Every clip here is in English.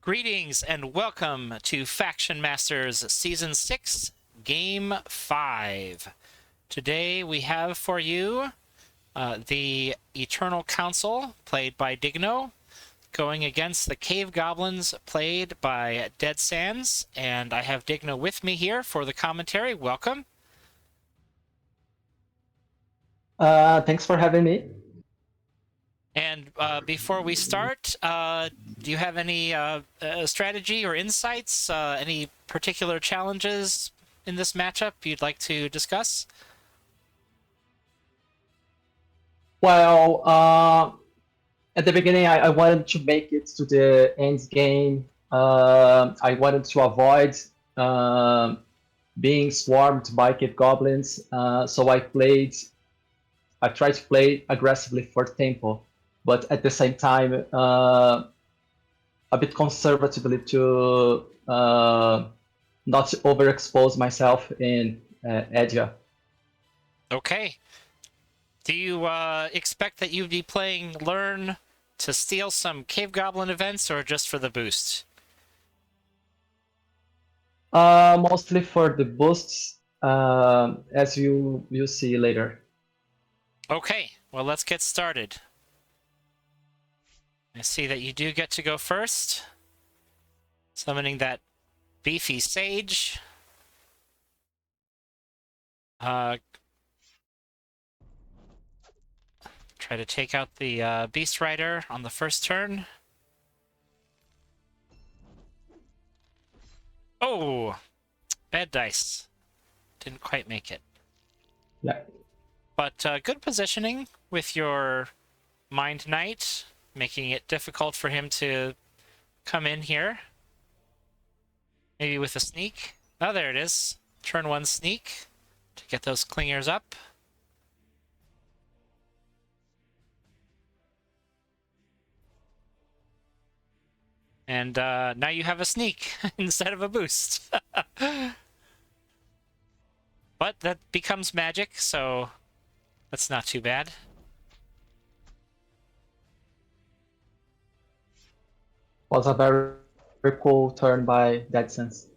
Greetings and welcome to FactionMasters Season 6, Game 5. Today we have for you the Eternal Council, played by Digno, going against the Cave Goblins, played by DeadSans. And I have Digno with me here for the commentary. Welcome. Thanks for having me. And before we start, do you have any strategy or insights, any particular challenges in this matchup you'd like to discuss? Well, at the beginning, I wanted to make it to the end game. I wanted to avoid being swarmed by cave goblins, so I tried to play aggressively for tempo, but at the same time, a bit conservatively to not overexpose myself in Edja. Okay. Do you expect that you'd be playing Learn to steal some Cave Goblin events, or just for the boost? Mostly for the boosts, as you see later. Okay, well, let's get started. I see that you do get to go first. Summoning that beefy sage. Try to take out the Beast Rider on the first turn. Oh! Bad dice. Didn't quite make it. Yeah. But good positioning with your Mind Knight, making it difficult for him to come in here. Maybe with a sneak. Oh, there it is. Turn 1 sneak to get those clingers up. And now you have a sneak instead of a boost. But that becomes magic, so that's not too bad. Was a very, very cool turn by DeadSans.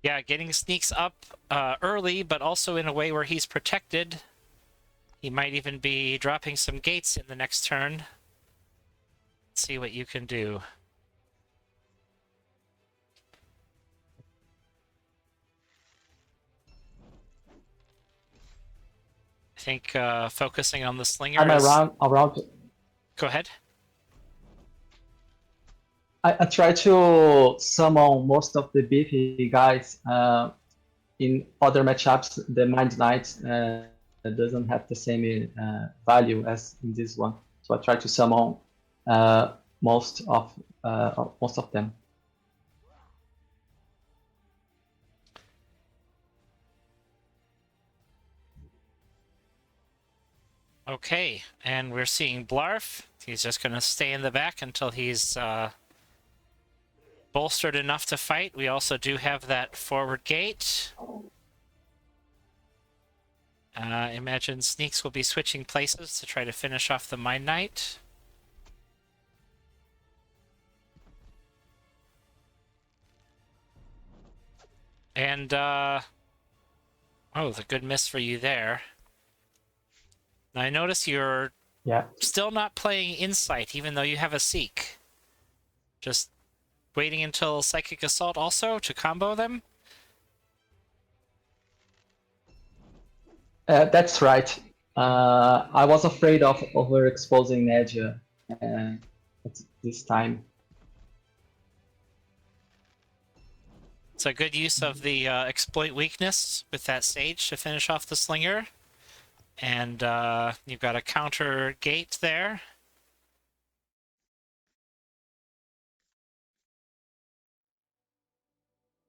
Yeah, getting sneaks up early, but also in a way where he's protected. He might even be dropping some gates in the next turn. Let's see what you can do. I think focusing on the slinger I'm is... around. Go ahead. I try to summon most of the beefy guys. In other matchups, the Mind Knight doesn't have the same value as in this one. So I try to summon most of them. Okay, and we're seeing Blarf. He's just going to stay in the back until he's bolstered enough to fight. We also do have that forward gate. Imagine Sneaks will be switching places to try to finish off the Mind Knight. And, oh, the good miss for you there. Now, I notice you're still not playing Insight, even though you have a Seek. Just waiting until Psychic Assault also to combo them? That's right. I was afraid of overexposing Edja at this time. It's a good use of the exploit weakness with that Sage to finish off the Slinger. And you've got a counter gate there.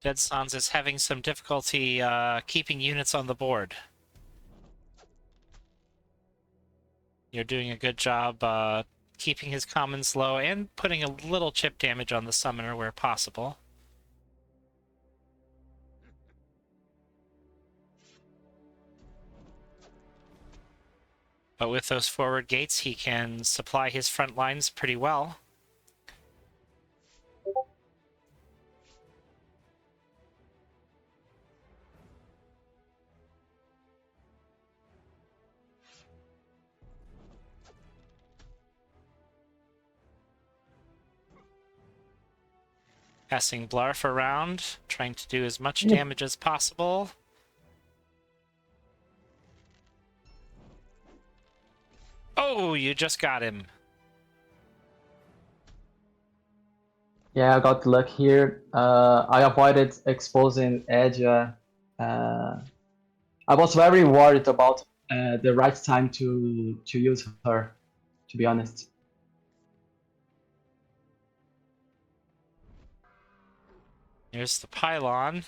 DeadSans is having some difficulty keeping units on the board. You're doing a good job keeping his commons low and putting a little chip damage on the summoner where possible. But with those forward gates, he can supply his front lines pretty well. Passing Blarf around, trying to do as much damage as possible. Oh, you just got him. Yeah, I got luck here. I avoided exposing Edge. I was very worried about the right time to use her, to be honest. Here's the pylon.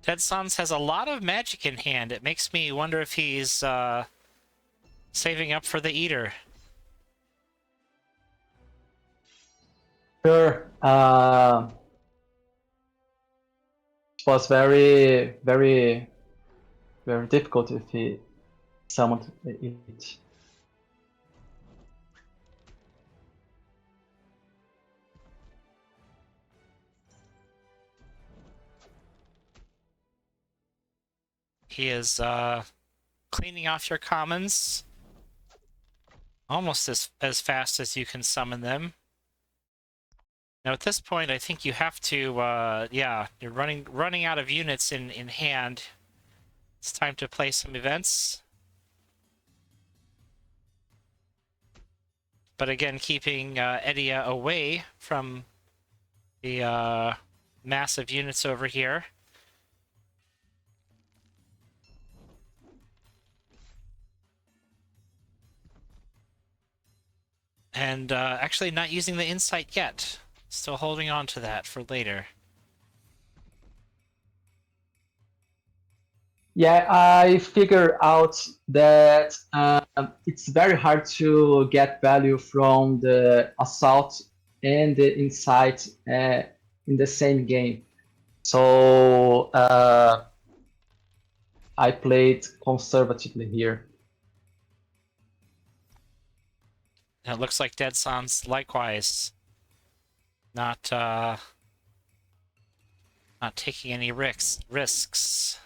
DeadSans has a lot of magic in hand. It makes me wonder if he's saving up for the Eater. Sure. It was very, very, very difficult if he summoned it. He is cleaning off your commons almost as fast as you can summon them. Now at this point, I think you have to, yeah, you're running out of units in hand. It's time to play some events. But again, keeping Edia away from the massive units over here. And actually not using the insight yet. Still holding on to that for later. Yeah, I figured out that it's very hard to get value from the assault and the insight in the same game. So I played conservatively here. And it looks like DeadSans likewise not taking any risks.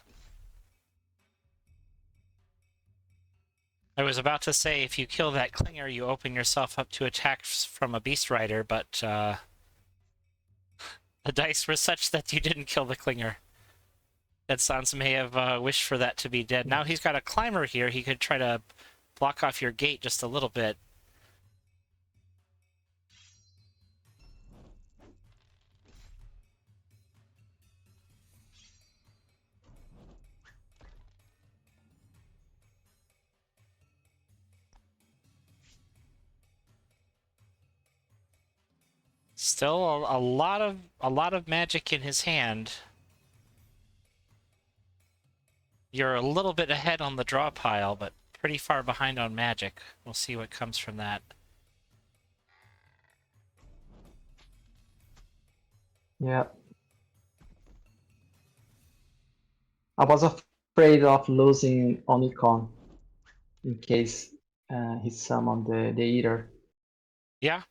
I was about to say, if you kill that Clinger, you open yourself up to attacks from a Beast Rider, but the dice were such that you didn't kill the Clinger. DeadSans may have wished for that to be dead. Now he's got a Climber here. He could try to block off your gate just a little bit. Still a lot of magic in his hand. You're a little bit ahead on the draw pile, but pretty far behind on magic. We'll see what comes from that. Yeah. I was afraid of losing Onicon in case he summoned the Eater. Yeah.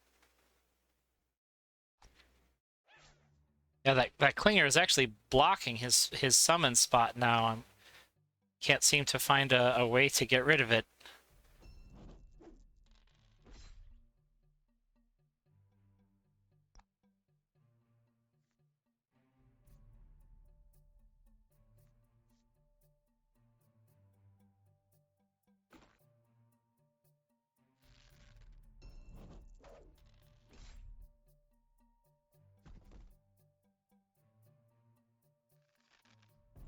Yeah, that Clinger is actually blocking his summon spot now. I can't seem to find a way to get rid of it.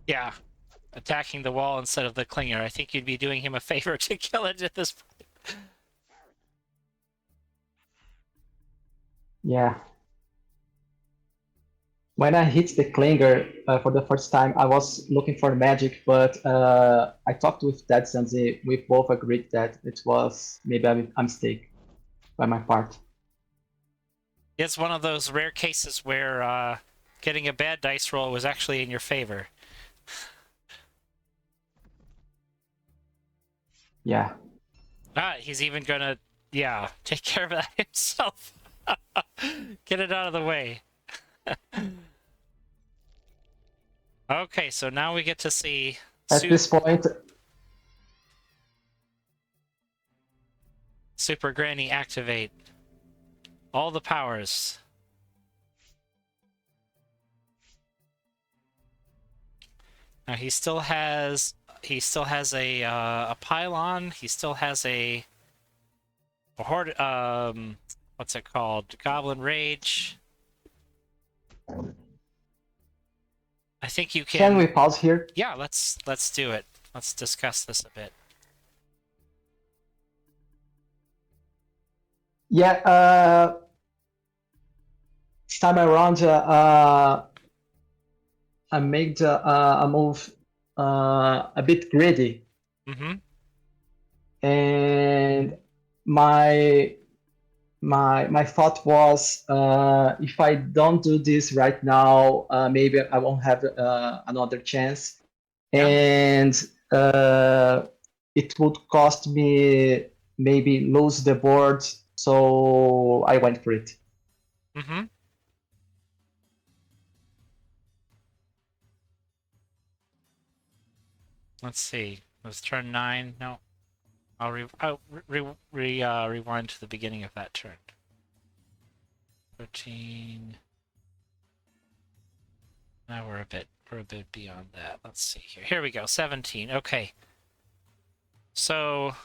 Yeah, attacking the wall instead of the Clinger. I think you'd be doing him a favor to kill it at this point. Yeah. When I hit the Klinger for the first time, I was looking for magic, but I talked with DeadSans. We both agreed that it was maybe a mistake by my part. It's one of those rare cases where getting a bad dice roll was actually in your favor. Yeah. Ah, he's even gonna, yeah, take care of that himself. Get it out of the way. Okay, so now we get to see At this point, Super Granny activate all the powers. Now he still has a pylon. He still has a horde. What's it called? Goblin Rage. I think you can we can. pause here? Yeah, let's do it. Let's discuss this a bit. Yeah. This time around, I made a move a bit greedy, Mm-hmm. and my my thought was, if I don't do this right now, maybe I won't have another chance, Yeah. and it would cost me maybe lose the board. So I went for it. Mm-hmm. Let's see. It was turn 9. No, I'll rewind to the beginning of that turn. 13. Now we're a bit beyond that. Let's see here. Here we go. 17. Okay. So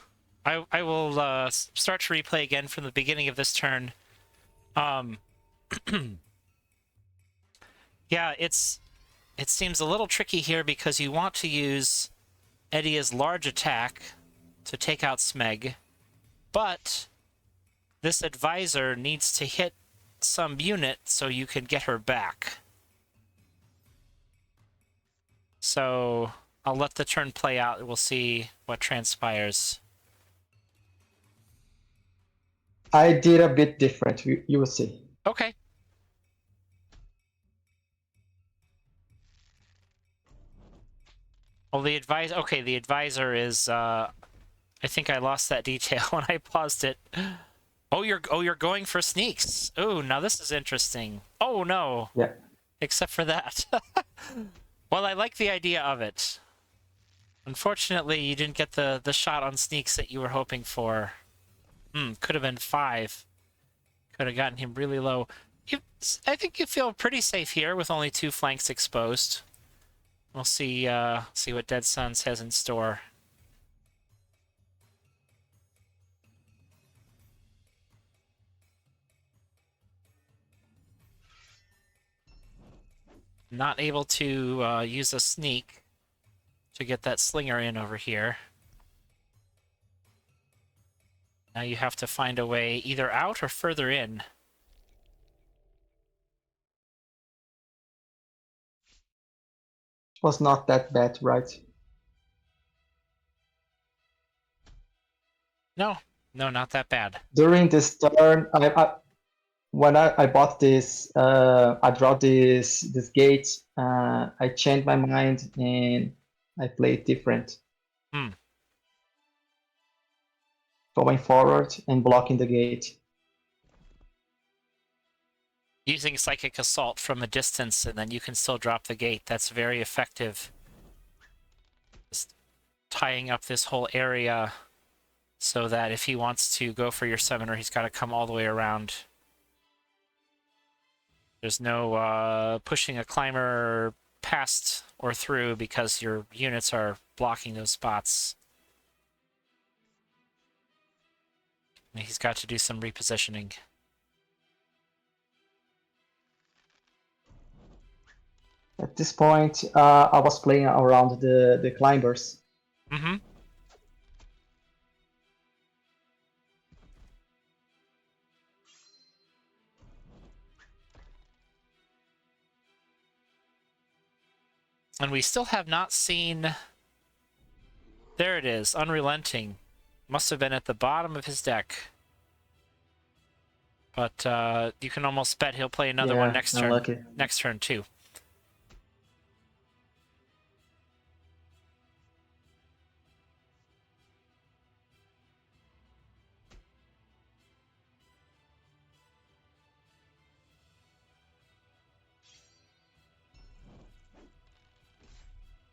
I will start to replay again from the beginning of this turn. Yeah, it seems a little tricky here because you want to use Edia's large attack to take out Smeg, but this advisor needs to hit some unit so you can get her back. So I'll let the turn play out. We'll see what transpires. I did a bit different. You will see. Okay. Well, the advisor is I think I lost that detail when I paused it. Oh, you're going for sneaks. Oh, now this is interesting. Oh no. Yeah. Except for that. Well, I like the idea of it. Unfortunately, you didn't get the shot on sneaks that you were hoping for. Could have been 5. Could have gotten him really low. I think you feel pretty safe here with only 2 flanks exposed. We'll see what DeadSans has in store. Not able to use a sneak to get that slinger in over here. Now you have to find a way either out or further in. Was not that bad, right? No, not that bad. During this turn, when I bought this, I draw this gate. I changed my mind and I played different, going forward and blocking the gate. Using Psychic Assault from a distance, and then you can still drop the gate. That's very effective. Just tying up this whole area so that if he wants to go for your summoner, he's got to come all the way around. There's no pushing a climber past or through because your units are blocking those spots. And he's got to do some repositioning. At this point, I was playing around the climbers. Mm-hmm. And we still have not seen... There it is, Unrelenting. Must have been at the bottom of his deck. But you can almost bet he'll play another one next unlucky. turn. Next turn, too.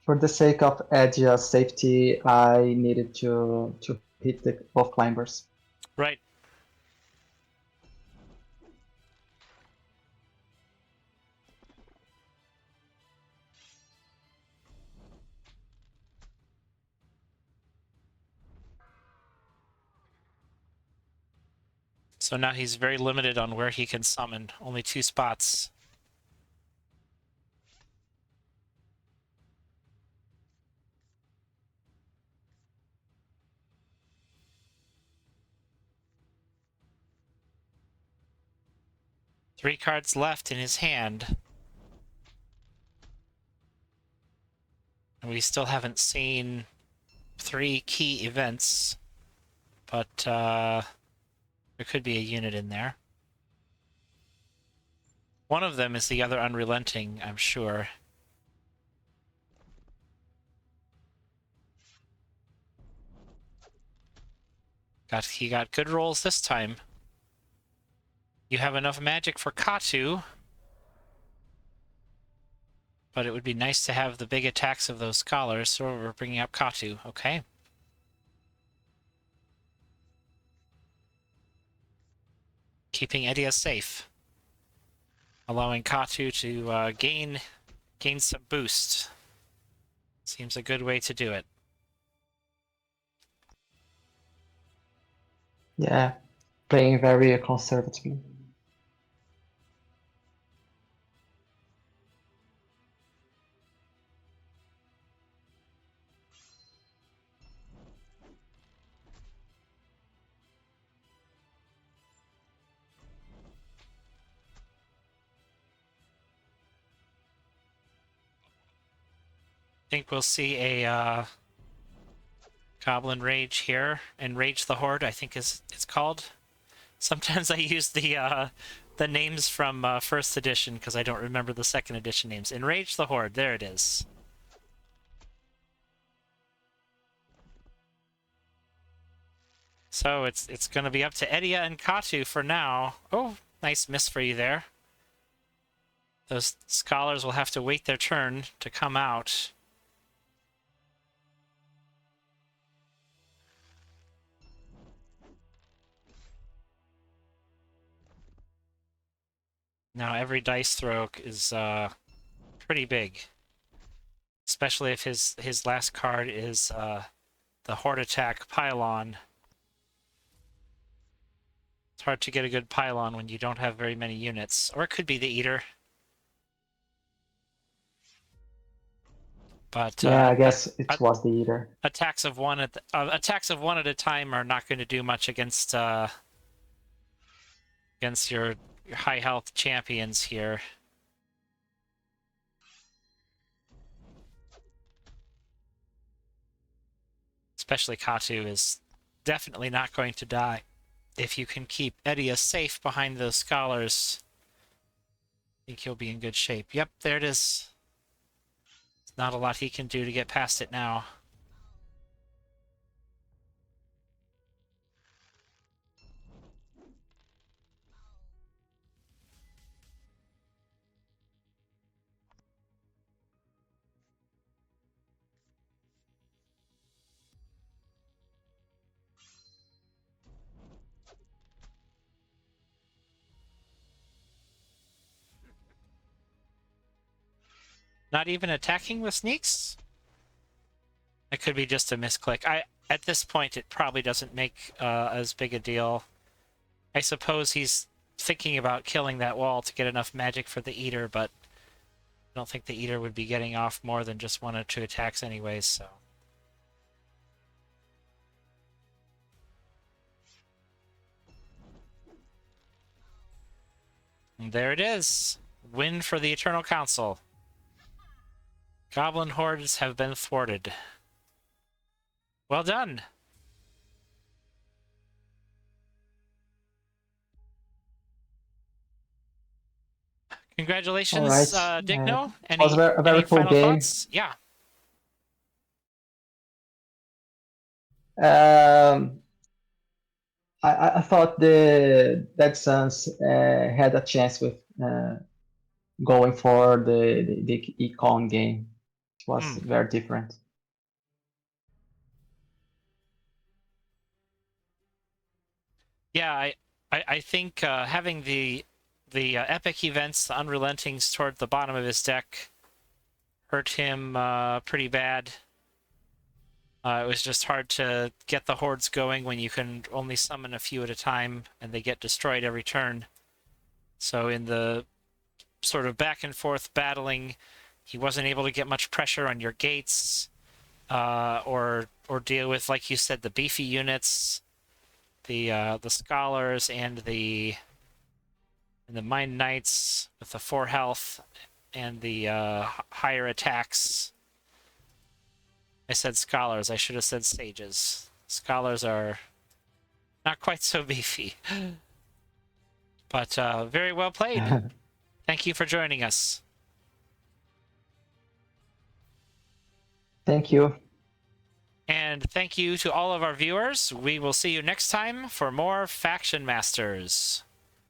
For the sake of edge safety, I needed to hit both climbers. Right. So now he's very limited on where he can summon. Only 2 spots. Three cards left in his hand. And we still haven't seen 3 key events. But there could be a unit in there. One of them is the other Unrelenting, I'm sure. He got good rolls this time. You have enough magic for Katu, but it would be nice to have the big attacks of those scholars, so we're bringing up Katu. Okay. Keeping Edia safe. Allowing Katu to gain some boost. Seems a good way to do it. Yeah, playing very conservatively. I think we'll see a Goblin Rage here, and Rage the Horde, I think it's called. Sometimes I use the names from first edition because I don't remember the second edition names. Enrage the Horde, there it is. So it's going to be up to Edia and Katu for now. Oh, nice miss for you there. Those scholars will have to wait their turn to come out. Now every dice throw is pretty big. Especially if his last card is the Horde Attack Pylon. It's hard to get a good pylon when you don't have very many units. Or it could be the Eater. But yeah, I guess it was the Eater. Attacks of one at a time are not going to do much against your high health champions here. Especially Katu is definitely not going to die. If you can keep Edia safe behind those scholars, I think he'll be in good shape. Yep, there it is. There's not a lot he can do to get past it now. Not even attacking with sneaks? It could be just a misclick. At this point, it probably doesn't make as big a deal. I suppose he's thinking about killing that wall to get enough magic for the Eater, but I don't think the Eater would be getting off more than just 1 or 2 attacks anyways, so... And there it is! Win for the Eternal Council. Goblin hordes have been thwarted. Well done! Congratulations, All right. Digno. It was a very any cool final game. thoughts? Yeah. I thought the DeadSans had a chance with going for the econ game. was very different. Yeah, I think having the epic events, the unrelentings toward the bottom of his deck hurt him pretty bad. It was just hard to get the hordes going when you can only summon a few at a time and they get destroyed every turn. So in the sort of back and forth battling, he wasn't able to get much pressure on your gates, or deal with, like you said, the beefy units, the scholars and the Mind Knights with the 4 health and the higher attacks. I said scholars. I should have said sages. Scholars are not quite so beefy. But very well played. Thank you for joining us. Thank you. And thank you to all of our viewers. We will see you next time for more Faction Masters.